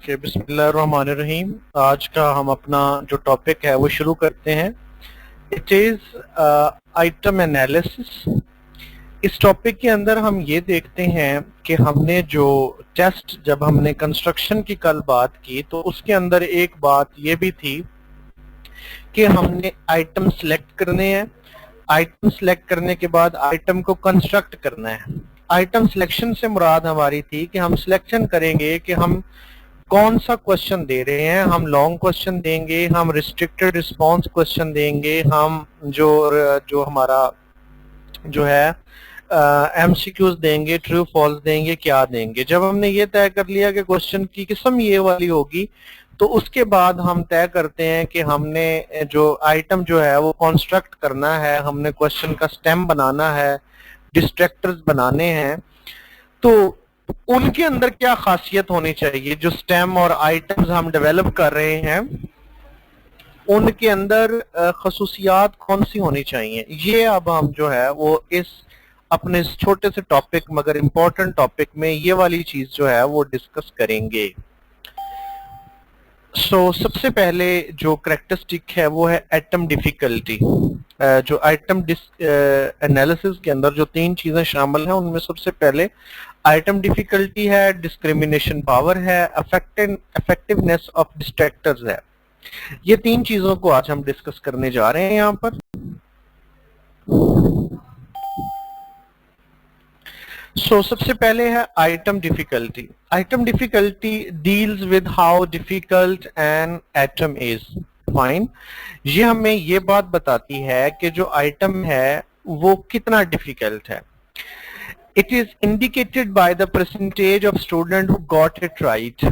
कि बिस्मिल्लाहिर्रहमानिर्रहीम। आज का हम अपना जो टॉपिक है वो शुरू करते हैं। It is item analysis. इस टॉपिक के अंदर हम ये देखते हैं कि हमने जो टेस्ट, जब हमने कंस्ट्रक्शन की कल बात की तो उसके अंदर एक बात ये भी थी कि हमने आइटम सेलेक्ट करने हैं। आइटम सेलेक्ट करने के बाद आइटम को कंस्ट्रक्ट करना है। आइटम सिलेक्शन से मुराद हमारी थी कि हम सिलेक्शन करेंगे कि हम कौन सा क्वेश्चन दे रहे हैं। हम लॉन्ग क्वेश्चन देंगे, हम रिस्ट्रिक्टेड रिस्पांस क्वेश्चन देंगे, हम जो जो हमारा जो है एमसीक्यूज देंगे, ट्रू फॉल्स देंगे, क्या देंगे। जब हमने ये तय कर लिया कि क्वेश्चन की किस्म ये वाली होगी तो उसके बाद हम तय करते हैं कि हमने जो आइटम जो है वो कंस्ट्रक्ट करना है, हमने क्वेश्चन का स्टेम बनाना है, डिस्ट्रैक्टर्स बनाने हैं। तो उनके अंदर क्या खासियत होनी चाहिए, जो स्टेम और आइटम्स हम डेवलप कर रहे हैं उनके अंदर खसूसियात कौन सी होनी चाहिए, ये अब हम जो है वो इस अपने इस छोटे से टॉपिक मगर इम्पोर्टेंट टॉपिक में ये वाली चीज जो है वो डिस्कस करेंगे। सबसे पहले जो करेक्टरिस्टिक है वो है एटम डिफिकल्टी। जो आइटम एनालिसिस के अंदर जो तीन चीजें शामिल हैं उनमें सबसे पहले आइटम डिफिकल्टी है, डिस्क्रिमिनेशन पावर है, इफेक्टिवनेस ऑफ डिस्ट्रैक्टर्स है। ये तीन चीजों को आज हम डिस्कस करने जा रहे हैं यहाँ पर। सबसे पहले है item difficulty. Item difficulty deals with how difficult an atom is. Fine. ये हमें ये बात बताती है कि जो आइटम है वो कितना डिफिकल्ट है। It is indicated by the percentage of student who got it right.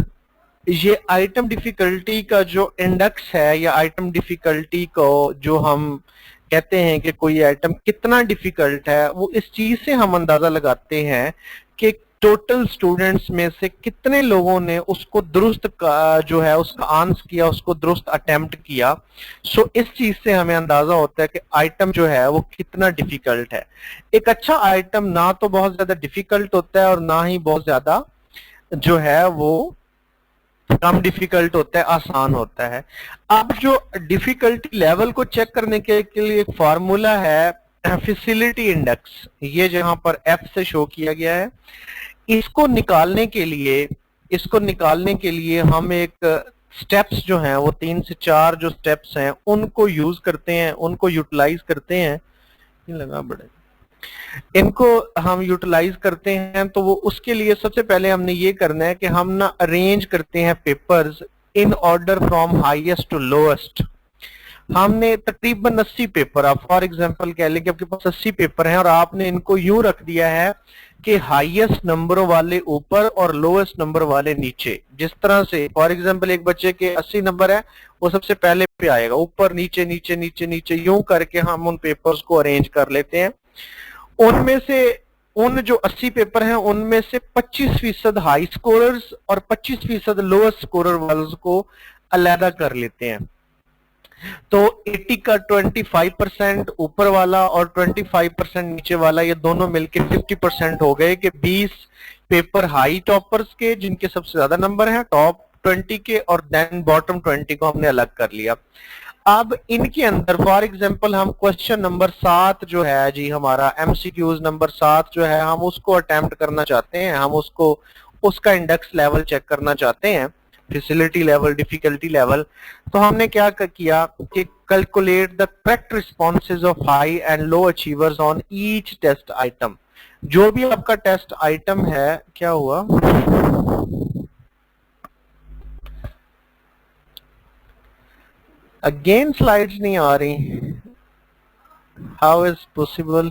ये आइटम डिफिकल्टी का जो इंडेक्स है या आइटम डिफिकल्टी को जो हम कहते हैं कि कोई आइटम कितना डिफिकल्ट है, वो इस चीज से हम अंदाजा लगाते हैं कि टोटल स्टूडेंट्स में से कितने लोगों ने उसको दुरुस्त जो है उसका आंसर किया, उसको दुरुस्त अटेम्प्ट किया। इस चीज से हमें अंदाजा होता है कि आइटम जो है वो कितना डिफिकल्ट है। एक अच्छा आइटम ना तो बहुत ज्यादा डिफिकल्ट होता है और ना ही बहुत ज्यादा जो है वो कम डिफिकल्ट होता है, आसान होता है। अब जो डिफिकल्टी लेवल को चेक करने के लिए एक फार्मूला है फैसिलिटी इंडेक्स, ये जहां पर एफ से शो किया गया है। इसको निकालने के लिए हम एक स्टेप्स जो हैं वो 3 से 4 जो स्टेप्स हैं उनको यूज करते हैं, उनको यूटिलाइज करते हैं। लगा बड़े इनको हम यूटिलाइज करते हैं। तो वो उसके लिए सबसे पहले हमने ये करना है कि हम ना अरेंज करते हैं papers in order from highest to lowest. हमने तकरीबन 80 पेपर, आप फॉर एग्जांपल कह लें कि आपके पास 80 पेपर हैं और आपने इनको यूं रख दिया है कि हाईएस्ट नंबर वाले ऊपर और लोएस्ट नंबर वाले नीचे। जिस तरह से फॉर एग्जांपल एक बच्चे के 80 नंबर है, वो सबसे पहले पे आएगा, ऊपर नीचे नीचे नीचे नीचे यूं करके हम उन पेपर्स को अरेंज कर लेते हैं। उनमें से उन जो 80 पेपर हैं उनमें से 25% हाई स्कोरर्स और 25% लोअर स्कोरर वालों को अलहदा कर लेते हैं। तो 80 का 25% ऊपर वाला और 25% नीचे वाला, ये दोनों मिलके 50% हो गए कि 20 पेपर हाई टॉपर्स के जिनके सबसे ज्यादा नंबर हैं टॉप 20 के, और देन बॉटम 20 को हमने अलग कर लिया। अब इनके अंदर फॉर एग्जांपल हम क्वेश्चन नंबर 7 जो है जी, हमारा एमसीक्यूज नंबर 7 जो है, हम उसको अटेम्प्ट करना चाहते हैं, हम उसको उसका इंडेक्स लेवल चेक करना चाहते हैं, फैसिलिटी लेवल, डिफिकल्टी लेवल। तो हमने क्या किया कि calculate the correct responses of high and low achievers on each test item. जो भी आपका टेस्ट आइटम है, क्या हुआ, अगेन स्लाइड्स नहीं आ रही, हाउ इज पॉसिबल,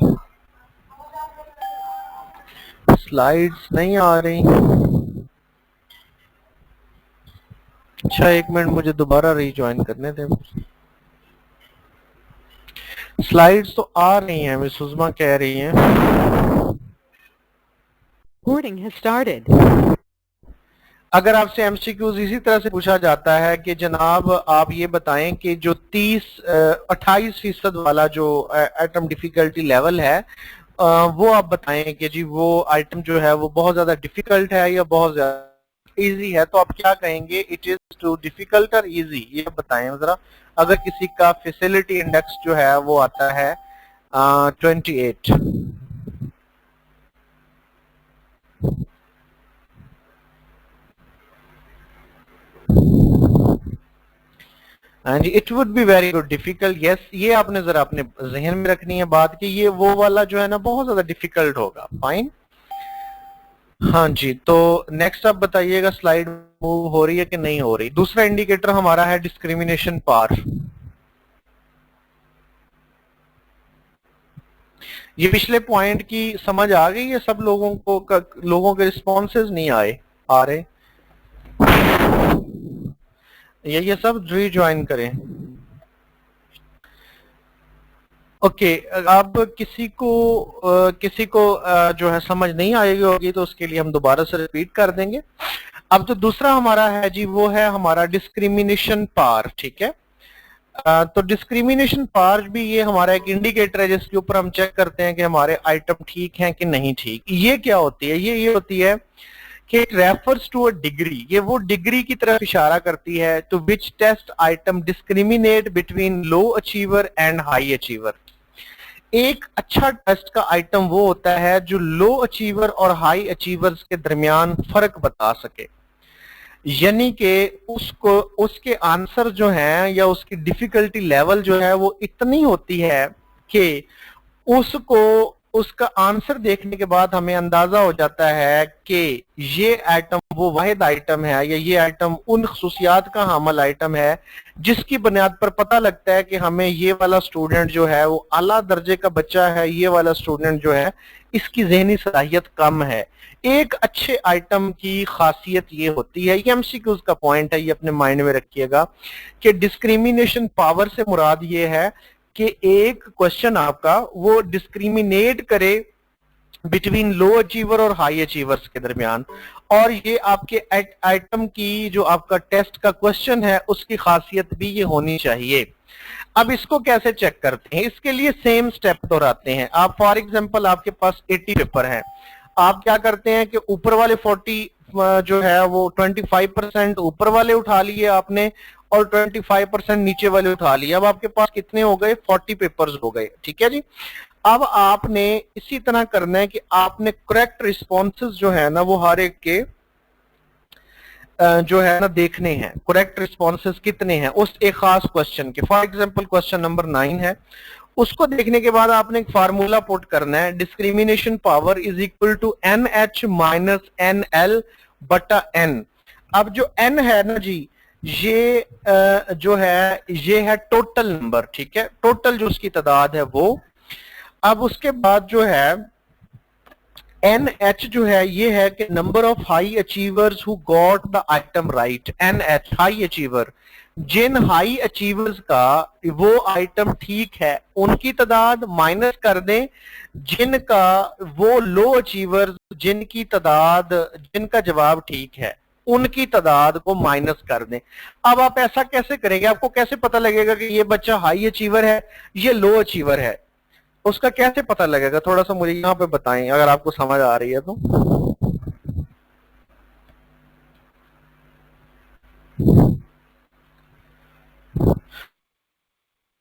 स्लाइड्स नहीं आ रही। अच्छा एक मिनट, मुझे दोबारा रीज्वाइन करने थे। स्लाइड्स तो आ रही हैं, मिस सुषमा कह रही हैं। Recording has started. अगर आपसे एमसीक्यूज इसी तरह से पूछा जाता है कि जनाब आप ये बताएं कि जो 28% वाला जो आइटम डिफिकल्टी लेवल है वो आप बताएं कि जी वो आइटम जो है वो बहुत ज्यादा डिफिकल्ट है या बहुत ज्यादा इजी है, तो आप क्या कहेंगे, इट इज टू डिफिकल्ट और इजी, ये बताएं जरा। अगर किसी का फैसिलिटी इंडेक्स जो है वो आता है 28। हाँ जी, it would be very good difficult, yes, ये आपने जरा अपने जहन में रखनी है बात कि ये वो वाला जो है ना बहुत ज्यादा डिफिकल्ट होगा। फाइन, हाँ जी, तो नेक्स्ट आप बताइएगा, स्लाइड मूव हो रही है कि नहीं हो रही। दूसरा इंडिकेटर हमारा है डिस्क्रिमिनेशन पार। ये पिछले पॉइंट की समझ आ गई है सब लोगों को? लोगों के रिस्पॉन्सेज नहीं आए आ रहे, ये सब रीज्वाइन करें। ओके, अब किसी को जो है समझ नहीं आएगी होगी तो उसके लिए हम दोबारा से रिपीट कर देंगे। अब जो दूसरा हमारा है जी वो है हमारा डिस्क्रिमिनेशन पार, ठीक है। तो डिस्क्रिमिनेशन पार भी ये हमारा एक इंडिकेटर है जिसके ऊपर हम चेक करते हैं कि हमारे आइटम ठीक हैं कि नहीं ठीक। ये क्या होती है, ये होती है कि it refers to a degree, ये वो डिग्री की तरफ इशारा करती है to which test item discriminate between low achiever and high achiever. एक अच्छा टेस्ट का आइटम वो होता है जो लो अचीवर और हाई अचीवर्स के दरमियान फर्क बता सके, यानी कि उसको उसके आंसर जो हैं या उसकी डिफिकल्टी लेवल जो है वो इतनी होती है कि उसको उसका आंसर देखने के बाद हमें अंदाजा हो जाता है कि ये आइटम वो वाहिद आइटम है या ये आइटम उन खसूसियात का हामिल आइटम है जिसकी बुनियाद पर पता लगता है कि हमें ये वाला स्टूडेंट जो है वो आला दर्जे का बच्चा है, ये वाला स्टूडेंट जो है इसकी ज़हनी सलाहियत कम है। एक अच्छे आइटम की खासियत ये होती है, ये एमसीक्यूज का पॉइंट है, ये अपने माइंड में रखिएगा कि डिस्क्रिमिनेशन पावर से मुराद ये है कि एक क्वेश्चन आपका वो डिस्क्रिमिनेट करे बिटवीन लो अचीवर और हाई अचीवर्स के दरमियान, और ये आपके आइटम की जो आपका टेस्ट का क्वेश्चन है उसकी खासियत भी ये होनी चाहिए। अब इसको कैसे चेक करते हैं, इसके लिए सेम स्टेप दोहराते हैं। आप फॉर एग्जांपल आपके पास 80 पेपर हैं, आप क्या करते हैं कि ऊपर वाले 40 जो है वो 25% ऊपर वाले उठा लिए आपने और 25% नीचे वाले उठा लिए। अब आपके पास कितने हो गए, 40 पेपर्स हो गए, ठीक है जी। अब आपने इसी तरह करना है कि आपने करेक्ट रिस्पॉन्सेज जो है ना वो हर एक के जो है ना देखने हैं, करेक्ट रिस्पॉन्सेज कितने हैं उस एक खास क्वेश्चन के। फॉर एग्जांपल क्वेश्चन नंबर 9 है, उसको देखने के बाद आपने एक फार्मूला पुट करना है, discrimination power is equal to NH minus NL बटा N। अब जो N है ना जी, ये जो है ये है टोटल नंबर, ठीक है, टोटल जो उसकी तादाद है वो। अब उसके बाद जो है NH जो है ये है कि number of high achievers who got the item right. NH high achiever, जिन हाई अचीवर्स का वो आइटम ठीक है उनकी तादाद माइनस कर दें जिनका वो लो अचीवर्स जिनकी तादाद जिनका जवाब ठीक है उनकी तादाद को माइनस कर दें। अब आप ऐसा कैसे करेंगे, आपको कैसे पता लगेगा कि ये बच्चा हाई अचीवर है ये लो अचीवर है, उसका कैसे पता लगेगा, थोड़ा सा मुझे यहाँ पे बताएं अगर आपको समझ आ रही है तो।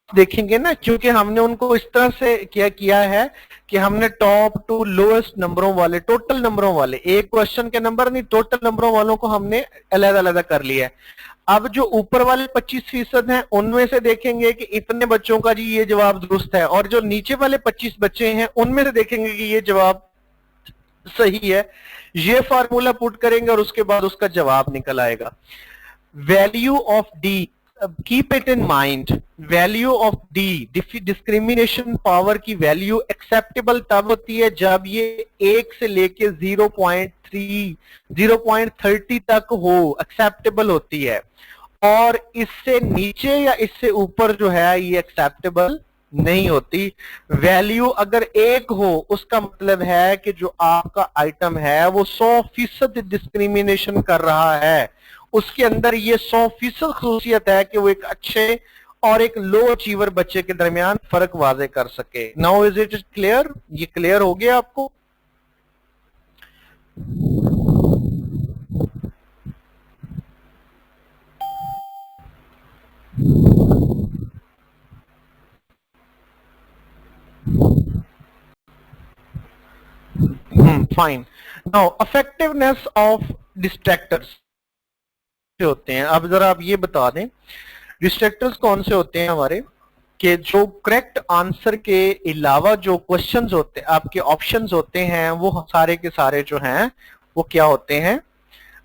देखेंगे ना, क्योंकि हमने उनको इस तरह से क्या किया है कि हमने टॉप टू लोएस्ट नंबरों वाले, टोटल नंबरों वाले, एक क्वेश्चन के नंबर नहीं टोटल नंबरों वालों को हमने अलग-अलग कर लिया है। अब जो ऊपर वाले 25% हैं उनमें से देखेंगे कि इतने बच्चों का जी ये जवाब दुरुस्त है, और जो नीचे वाले 25 बच्चे हैं उनमें से देखेंगे कि ये जवाब सही है। ये फार्मूला पुट करेंगे और उसके बाद उसका जवाब निकल आएगा। Value of D, keep it in mind, value of D, discrimination power की वैल्यू एक्सेप्टेबल तब होती है जब ये 1 से लेके 0.3 0.30 तक हो, एक्सेप्टेबल होती है, और इससे नीचे या इससे ऊपर जो है ये एक्सेप्टेबल नहीं होती। वैल्यू अगर 1 हो उसका मतलब है कि जो आपका आइटम है वो 100% डिस्क्रिमिनेशन कर रहा है, उसके अंदर ये 100% खसूसियत है कि वो एक अच्छे और एक लो अचीवर बच्चे के दरमियान फर्क वाजे कर सके। नाउ इज इट क्लियर, ये क्लियर हो गया आपको? फाइन। नाउ इफेक्टिवनेस ऑफ डिस्ट्रैक्टर्स होते हैं, अब जरा आप ये बता दें डिस्ट्रैक्टर्स कौन से होते हैं हमारे, कि जो करेक्ट आंसर के अलावा जो क्वेश्चंस होते हैं, आपके ऑप्शंस होते हैं, वो सारे के सारे जो हैं वो क्या होते हैं,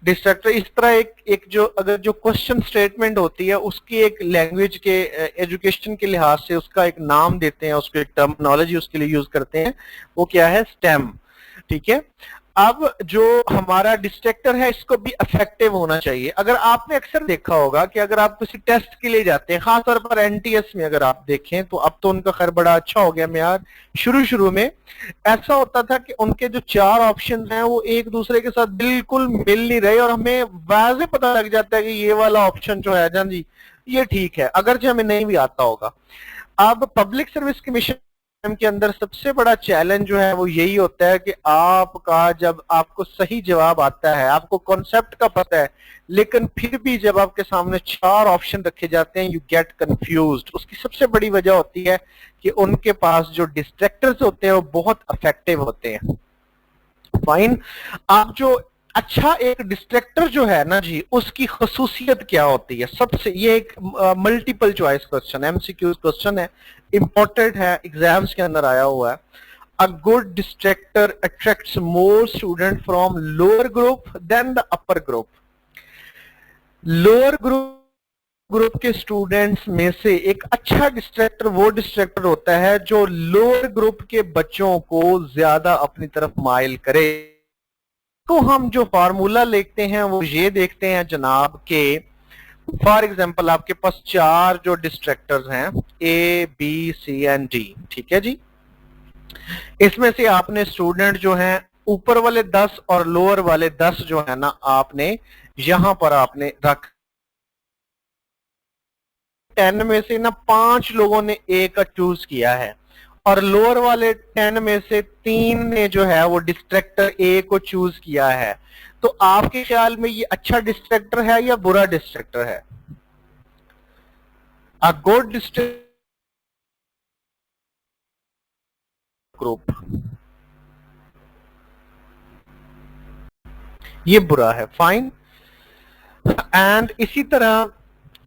डिस्ट्रैक्टर। इस तरह एक जो अगर जो क्वेश्चन स्टेटमेंट होती है उसकी एक लैंग्वेज के एजुकेशन के लिहाज से उसका एक नाम देते हैं, उसको एक टर्मिनोलॉजी उसके लिए यूज करते हैं, वो क्या है, स्टेम। ठीक है, अब जो हमारा डिस्ट्रैक्टर है इसको भी इफेक्टिव होना चाहिए। अगर आपने अक्सर देखा होगा कि अगर आप किसी टेस्ट के लिए जाते हैं, खासतौर पर एनटीएस में अगर आप देखें तो अब तो उनका खैर बड़ा अच्छा हो गया मेयार, शुरू में ऐसा होता था कि उनके जो 4 ऑप्शन हैं वो एक दूसरे के साथ बिल्कुल मिल नहीं रहे और हमें वाज़े पता लग जाता है कि ये वाला ऑप्शन जो है जान जी ये ठीक है, अगरचे हमें नहीं भी आता होगा। अब पब्लिक सर्विस कमीशन के अंदर सबसे बड़ा चैलेंज जो है वो यही होता है कि आपका जब आपको सही जवाब आता है, आपको कॉन्सेप्ट का पता है, लेकिन फिर भी जब आपके सामने 4 ऑप्शन रखे जाते हैं यू गेट कंफ्यूज्ड। उसकी सबसे बड़ी वजह होती है कि उनके पास जो डिस्ट्रैक्टर्स होते हैं वो बहुत इफेक्टिव होते हैं। फाइन, आप जो अच्छा एक डिस्ट्रैक्टर जो है ना जी उसकी खसूसियत क्या होती है, सबसे ये एक मल्टीपल चॉइस क्वेश्चन है, एमसीक्यू क्वेश्चन है, इंपॉर्टेंट है, एग्जाम्स के अंदर आया हुआ है। A good distractor attracts more student from lower group than the upper group. Lower group के स्टूडेंट्स में से एक अच्छा डिस्ट्रैक्टर वो डिस्ट्रैक्टर होता है जो लोअर ग्रुप के बच्चों को ज्यादा अपनी तरफ माइल करे। तो हम जो फार्मूला लिखते हैं वो ये देखते हैं जनाब के फॉर एग्जांपल आपके पास 4 जो डिस्ट्रैक्टर्स हैं A B C and D, ठीक है जी। इसमें से आपने स्टूडेंट जो हैं ऊपर वाले 10 और लोअर वाले 10 जो है ना आपने यहां पर आपने रख 10 में से ना 5 लोगों ने ए का चूज किया है और लोअर वाले 10 में से 3 ने जो है वो डिस्ट्रैक्टर ए को चूज किया है। तो आपके ख्याल में ये अच्छा डिस्ट्रैक्टर है या बुरा डिस्ट्रैक्टर है? अ गुड डिस्ट्रैक्टर ग्रुप, ये बुरा है। फाइन, एंड इसी तरह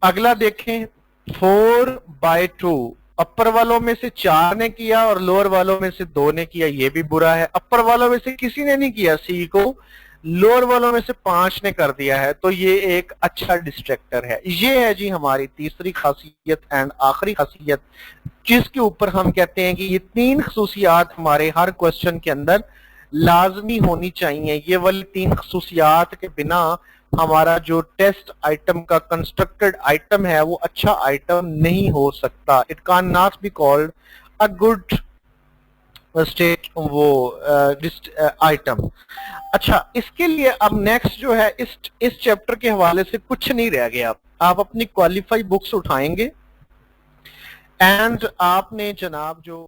अगला देखें 4/2, अपर वालों में से 4 ने किया और लोअर वालों में से 2 ने किया, ये भी बुरा है। अपर वालों में से किसी ने नहीं किया सी को, लोअर वालों में से 5 ने कर दिया है, तो ये एक अच्छा डिस्ट्रैक्टर है। ये है जी हमारी तीसरी खासियत एंड आखिरी खासियत, जिसके ऊपर हम कहते हैं कि ये 3 खसूसियात हमारे हर क्वेश्चन के अंदर लाजमी होनी चाहिए। ये वाली 3 खसूसियात के बिना हमारा जो टेस्ट आइटम का कंस्ट्रक्टेड आइटम है वो अच्छा आइटम नहीं हो सकता। It can not be called a good state वो आइटम। अच्छा, इसके लिए अब नेक्स्ट जो है इस चैप्टर के हवाले से कुछ नहीं रह गया। आप अपनी क्वालिफाई बुक्स उठाएंगे एंड आपने जनाब जो